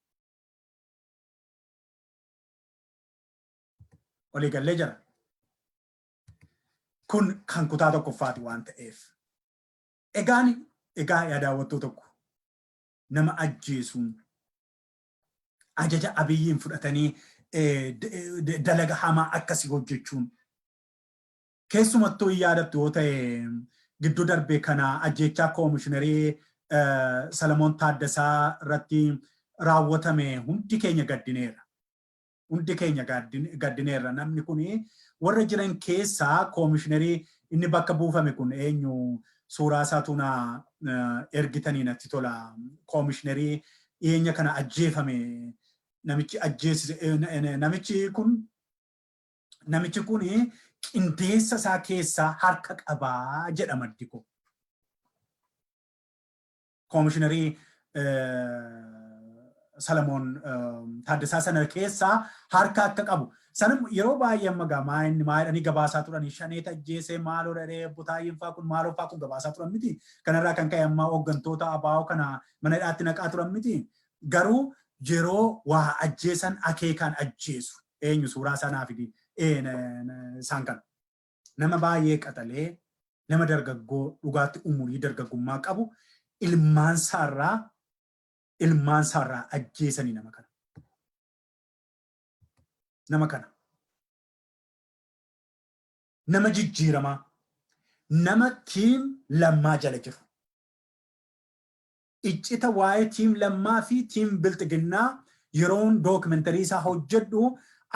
Olii gallee jira. Kun kan kutaa tokkoffaati waan ta'eef. Egaa yaa daawwattuu tokko nama ajjeesuun ajaja Abiyyiin fudhatanii dalaga hamaa akkasii hojjechuun keessumattuu yaadattu yoo ta'e gidduu darbee kana ajjeechaa Komishinerii Salamoon Taaddasaa irratti raawwatame hundi keenya gaddineera. Hundi keenya gaddineera. Namni kuni warra jiran keessaa Komishinerii inni bakka buufame kun eenyu suuraa isaatu na ergitanii natti tola. Komishinerii dhiyeenya kana ajjeefame namichi ajjeesise namichi kun qindeessa isaa keessaa harka qabaa jedha maddi ko. Komishinerii Salamoon Taaddasaa sana keessaa harka akka qabu. Sana yeroo baay'ee magaa maayidhanii gabaasaa turanii shaneeta ajjeesee maaloo dhadhee butaayin faa kun maaloo faa kun gabaasaa turan miti. Kanarraa kan ka'e ammaa hooggantoota abaa'oo kana mana hidhaatti naqaa turan miti. Garuu yeroo waa ajjeesan akeekaan ajjeesu. Eenyu suuraa sanaa fidi isaan kana. Nama baay'ee qaxalee nama dargaggoo dhugaatti umurii dargaggummaa qabu ilmaan isaarraa ajjeesanii nama kana. Nama kana. Nama jijjiiramaa. Nama tiim Lammaa jala jiru. Iccita waa'ee tiim Lammaa fi tiim Bilxiginnaa yeroon dookumentarii isaa hojjedhu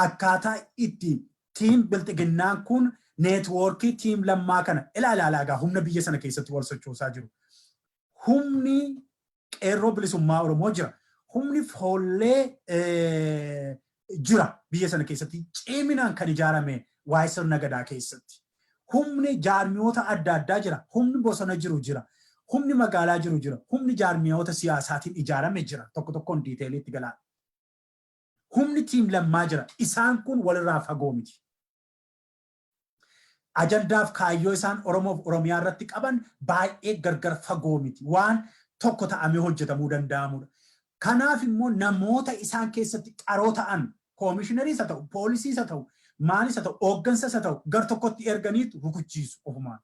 akkaataa itti tiim Bilxiginnaan kun neetwoorkii tiim Lammaa kana ilaalaagaa humna biyya sana keessatti wal sochoosaa jiru. Humni qeerroo bilisummaa Oromoo jira. Humni foollee jira biyya sana keessatti ciminaan kan ijaarame waa'ee sirna gadaa keessatti. Humni jaarmiyoota adda addaa jira. Humni bosona jiru jira. Humni magaalaa jiru jira. Humni jaarmiyoota siyaasaatiin ijaarame jira. Tokko tokkoon diiteeliitti galaa. Humni tiim Lammaa jira. Isaan kun walirraa fagoo miti. Ajandaaf kaayyoo isaan Oromoof Oromiyaa irratti qaban baay'ee gargar fagoo miti. Waan tokko ta'amee hojjetamuu danda'amudha. Kanaaf immoo namoota isaan keessatti qaroo ta'an Komishineriis haa ta'u, poolisiis haa ta'u, maalis haa ta'u, hooggansas haa ta'u gar tokkotti erganiitu rukuchiisu ofumaan.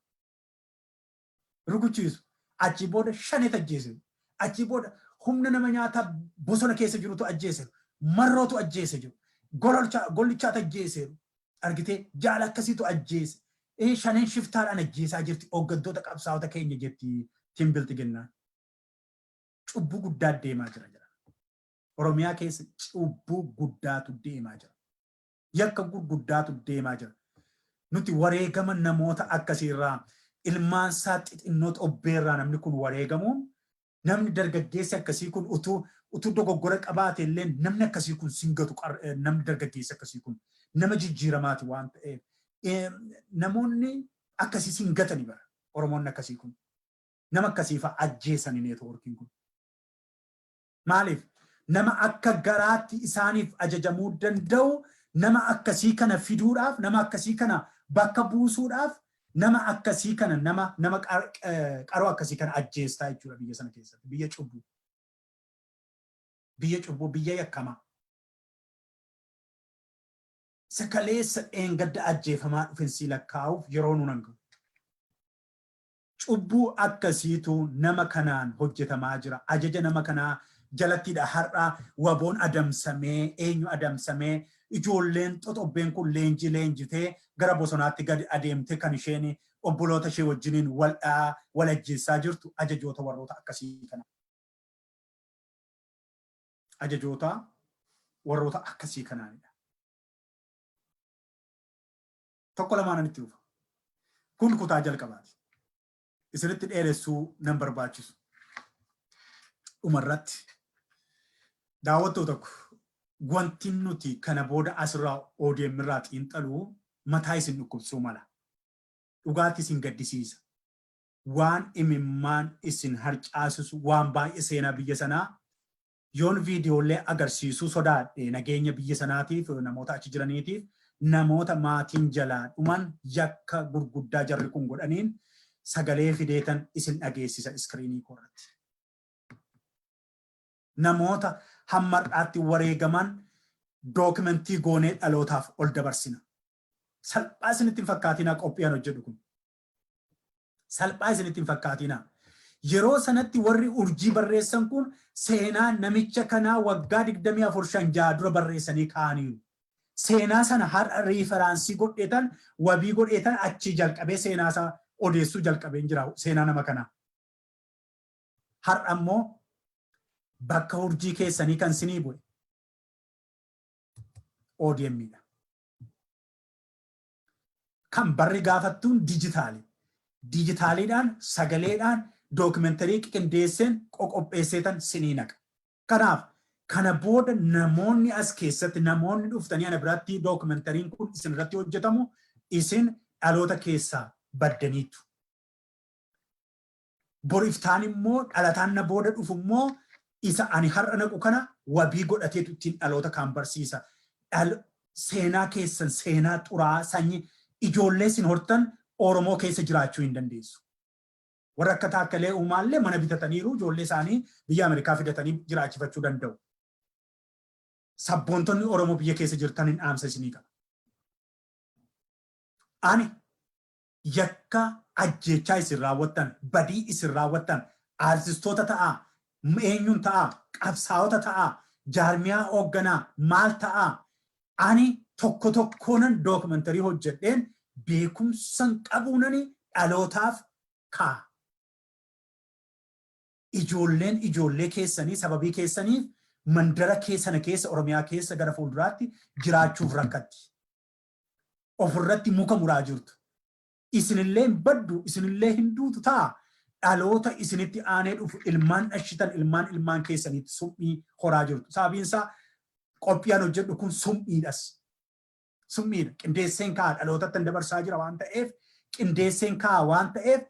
Rukuchiisu. Achi booda shaneet ajjeese. Achi booda humna nama nyaataa bosona keessa jirutu ajjeese. Marrootu ajjeese jiru. Gollichaatu ajjeese. Argitee jaala akkasiitu ajjeese. Shaneen shiftaadhaan ajjeesaa jirti. Hooggantoota qabsaa'ota keenya jetti tiim Bilxiginnaa. Cubbuu guddaa deemaa jira. Oromiyaa keessa cubbuu guddaatu deemaa jira. Yakka gurguddaatu deemaa jira. Nuti wareegama namoota akkasiirraa ilmaan isaa xixinnoota obbeerraa namni kun wareegamuun namni dargaggeessi akkasii kun utuu dogoggora qabaate illee namni akkasii kun singatu namni dargaggeessi akkasii kun nama jijjiiramaati waan ta'eef namoonni akkasii singatanii bara Oromoonni akkasii kun nama akkasiifaa ajjeesanii neetwoorkiin kun. Maaliif? Nama akka garaatti isaaniif ajajamuu danda'u nama akkasii kana fiduudhaaf nama akkasii kana bakka buusuudhaaf nama akkasii kana nama qaroo akkasii kana ajjeestaa jechuudha biyya sana keessatti. Biyya cubbuu. Biyya cubbuu, biyya yakkamaa. Sakaleessa dheengadda ajjeefamaa dhufensii lakkaa'uuf yeroo nuun hangafu. Cubbuu akkasiitu nama kanaan hojjetamaa jira. Ajaja nama kanaa jalattiidha har'a waboon adamsamee eenyu adamsamee ijoolleen xoxobbeen kun leenjitee gara bosonaatti gadi adeemte kan isheen obboloota ishee wajjiniin wal ajjeessaa jirtu ajajoota warroota akkasii kana. Ajajoota warroota akkasii kanaanidha. Tokko lamaan itti dhufa. Kun kutaa jalqabaati. Isinitti dheeressuu nan barbaachisu. Dhumarratti daawwattoo tokko wanti nuti kana booda asirraa ODM irraa xiinxaluu mataa isin dhukkubsuu mala. dhugaatti isin gaddisiisa. Waan imimmaan isin harcaasisu waan baay'ee seenaa biyya sanaa yoon viidiyoolee agarsiisuu sodaadhe nageenya biyya sanaatiif namoota achi jiraniitiif namoota maatiin jalaa dhuman yakka gurguddaa jarri kun godhaniin sagalee fideetan isin dhageessisa iskiriinii koorratti. Namoota hammar'aatti wareegaman dookimentii goonee dhalootaaf ol dabarsina. Salphaa isinitti hin fakkaatinaa qophiin hojjedhu kun. Salphaa isinitti hin fakkaatinaa. Yeroo sanatti warri urjii barreessan kun seenaa namicha kanaa waggaa 24 dura barreessanii kaa'aniiru. Seenaa sana har'a riiferaansii godheetan wabii godheetan achi jalqabee seenaa isaa odeessuu jalqabeen jira seenaa nama kanaa. Har'a ammoo bakka urjii keessanii kan sinii bu'e ODM'dha. Kan barri gaafattuun dijitaali. Dijitaaliidhaan sagaleedhaan dookimenterii qindeesseen qopheesseetan sinii naqa. Kanaaf kana booda namoonni as keessatti namoonni dhuftanii ana biratti dookimenteriin kun isin irratti hojjetamu isin dhaloota keessaa baddaniitu. Boriftaan immoo dhalataan na booda dhufu immoo isa ani har'a naqu kana wabii godhateetu ittiin dhaloota kan barsiisa. Seenaa keessan seenaa xuraa sanyii ijoollee isin hortan Oromoo keessa jiraachuu hin dandeessu. Warra akka taakkalee uumaallee mana bitataniiru ijoollee isaanii biyya Ameerikaa fidatanii jiraachifachuu danda'u. Sabboontonni Oromoo biyya keessa jirtan hin dhaamsa isinii qaba. Ani yakka ajjeechaa isin raawwattan, badii isin raawwattan, aartistoota ta'aa, eenyuun ta'aa, qabsaa'ota ta'aa, jaarmiyaa hoogganaa maal ta'aa. Ani tokko tokkoonan dookimenterii hojjedheen beekumsan qabuunani dhalootaaf kaa. Ijoollee keessanii sababii keessaniif mandara keessana keessa Oromiyaa keessa gara fuulduraatti jiraachuuf rakkatti. Ofirratti muka muraa jirtu. Isinillee hin baddu, isinillee hin duutu ta'a. Dhaloota isinitti aanee dhufu ilmaan dhashitan ilmaan keessaniitti summii horaa jirtu. Sababiinsaa qophiin hojjedhu kun summiidhas. Summiidha. Qindeesseen kaa dhalootatti dabarsaa jira waan ta'eef qindeesseen kaa waan ta'eef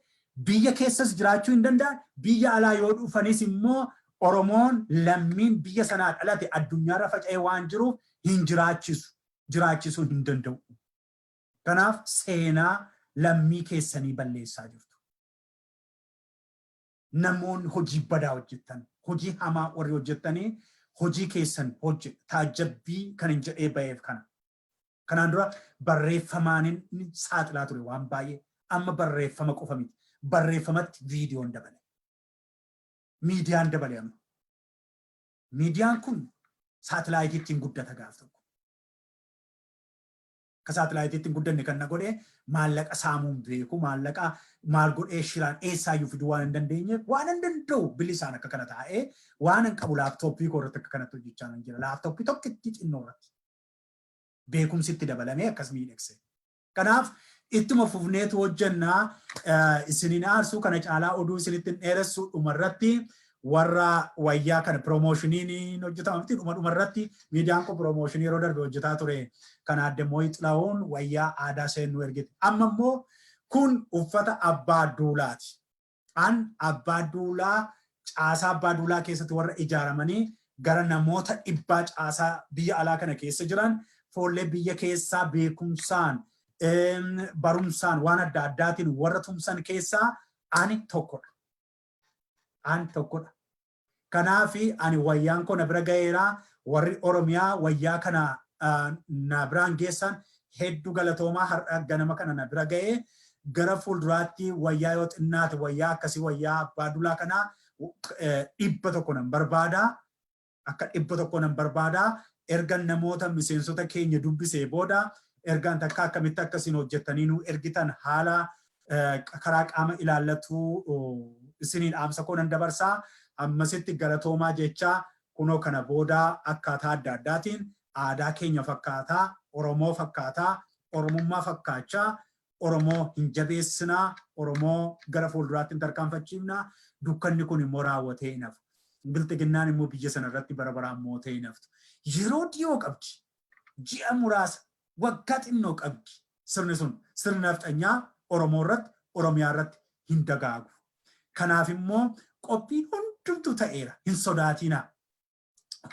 biyya keessas jiraachuu hin danda'an biyya alaa yoo dhufanis immoo Oromoon lammiin biyya sanaa dhalate addunyaarra faca'ee waan jiruuf hin jiraachisuu hin danda'u. Kanaaf seenaa lammii keessanii balleessaa jirtu. Namoonni hojii badaa hojjettan, hojii hamaa warri hojjettanii hojii keessan taajjabbii kan hin jedhee ba'eef kana. Kanaan dura barreeffamaan saaxilaa ture waan baay'ee amma barreeffama qofa miti. Barreeffamatti viidiyoon dabale. Miidiyaan dabale amma. Miidiyaan kun saatalaayitiitiin guddata gaaf tokko. Ka saatalaayitiitiin guddanne kan na godhee maallaqa saamuun beeku maallaqa maal godhee shiraan eessaayyuu fiduu waan hin dandeenyeef waan hin danda'u bilisaan akka kana taa'ee waan hin qabu laaptooppii koo irratti akka kanatti hojjechaa nan jira. Laaptooppii tokkitti xinnoo irratti. Beekumsitti dabalamee akkas miidhagse. Kanaaf ittuma fufneetu hojjennaa isiniin aarsuu kana caalaa oduu isinitti dheeressu dhumarratti warra wayyaa kana piroomoshiniin hojjetamu dhumarratti miidiyaan kun piroomooshinii yeroo darbe hojjetaa ture kan adde mooyi xilaa'uun wayyaa aadaa seennuu ergite. Amma immoo kun uffata abbaa duulaati. An abbaa duulaa caasaa abbaa duulaa keessatti warra ijaaramanii gara namoota dhibbaa caasaa biyya alaa kana keessa jiran foollee biyya keessaa beekumsaan barumsaan waan adda addaatiin warra tumsan keessaa ani tokkodha. Ani tokkodha. Kanaafi ani wayyaan koo na bira ga'eera warri Oromiyaa wayyaa kana na biraan geessan hedduu galatoomaa har'a ganama kana na bira ga'ee gara fuulduraatti wayyaa yoo xinnaate wayyaa akkasii wayyaa abbaa duulaa kanaa 100 nan barbaada. Akka 100 nan barbaada. Ergan namoota miseensota keenya dubbisee booda ergaan takka akkamitti akkasiin hojjettanii nu ergitan haala karaa qaama ilaallatu isiniin dhaamsa koo nan dabarsaa. Ammasitti galatoomaa jechaa kunoo kana booda akkaataa adda addaatiin aadaa keenya fakkaataa, Oromoo fakkaataa, Oromummaa fakkaachaa, Oromoo hin jabeessinaa, Oromoo gara fuulduraatti hin tarkaanfachiifnaa. Dukkanni kun immoo raawwatee hin hafu. Bilxiginnaan immoo biyya sana irratti bara baraan mootee hin haftu. Yeroo dhiyoo qabdi. Ji'a muraasa waggaa xinnoo qabdi. Sirni sun sirna nafxanyaa Oromoo irratti Oromiyaa irratti hin dagaagu. Kanaaf immoo qophiin hundumtu ta'eera hin sodaatinaa.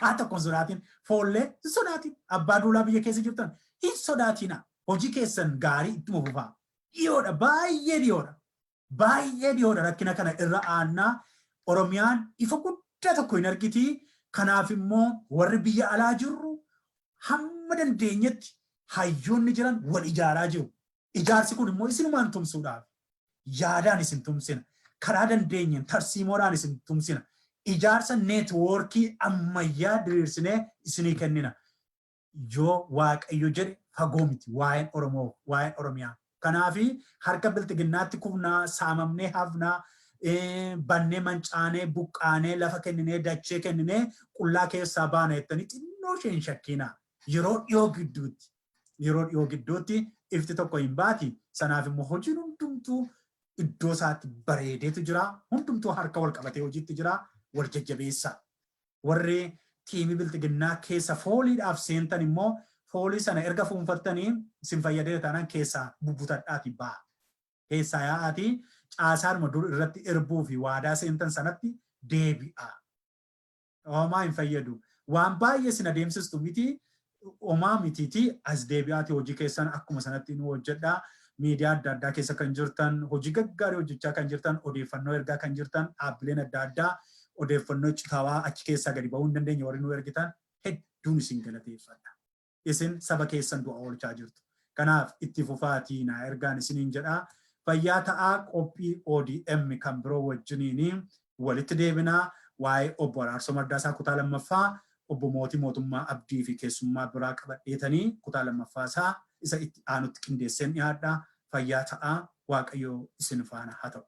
Haa tokko hin sodaatin foollee hin sodaatin abbaa duulaa biyya keessa jirtan hin sodaatinaa. Hojii keessan gaarii ittuma fufaa. Dhiyoodha baay'ee dhiyoodha. Baay'ee dhiyoodha rakkina kana irra aannaa Oromiyaan ifa guddaa tokko hin argiti. Kanaaf immoo warri biyya alaa jirru hamma dandeenyetti hayyoonni jiran wal ijaaraa jiru. Ijaarsi kun immoo isinumaan tumsuudhaaf yaadaan isin tumsina. Karaa dandeenyeen tarsiimoodhaan isin tumsina. Ijaarsa neetwoorkii ammayyaa diriirsinee isinii kennina. Yoo Waaqayyo jedhe fagoo miti waa'een Oromoo waa'een Oromiyaa. Kanaafi harka biltiginnaatti kufnaa saamamnee hafnaa bannee mancaanee buqqaanee lafa kenninee dachee kenninee qullaa keessaa baana jettanii xinnoo isheen shakkiinaa. Yeroo dhiyoo gidduutti ifti tokko hin baati. Sanaaf immoo hojiin hundumtuu iddoo isaatti bareedeetu jira. Hundumtuu harka wal qabatee hojiitti jira. Wal jajjabeessa. Warri tiimii biltiginnaa keessa fooliidhaaf seentan immoo foolii sana erga fuunfattanii isin fayyadee taanaan keessaa bubbutadhaati ba'a. Keessaa yaa'aati caasaadhuma dur irratti erbuu fi waadaa seentan sanatti deebi'a. Homaa hin fayyadu. Waan baay'ee isin adeemsistu miti homaa mitiiti as deebi'aati hojii keessan akkuma sanatti nu hojjedhaa. Miidiyaa adda addaa keessa kan jirtan hojii gaggaarii hojjechaa kan jirtan odeeffannoo ergaa kan jirtan dhaabbileen adda addaa odeeffannoo citaawaa achi keessaa gadi ba'uu hin dandeenye warri nu ergitan hedduun isin galateeffadha. Isin saba keessan du'a oolchaa jirtu. Kanaaf itti fufaatii naa ergaan isiniin jedhaa. Fayyaa ta'aa qophii ODM kan biroo wajjiniin walitti deebinaa waa'ee obbo Araarsoo Mardaasaa kutaa lammaffaa obbo Mootummaa Abdii fi keessummaa biraa qabadheetanii kutaa lammaffaa isaa isa itti aanutti qindeesseen dhiyaadhaa. Fayyaa ta'aa Waaqayyo isin faana haa ta'u.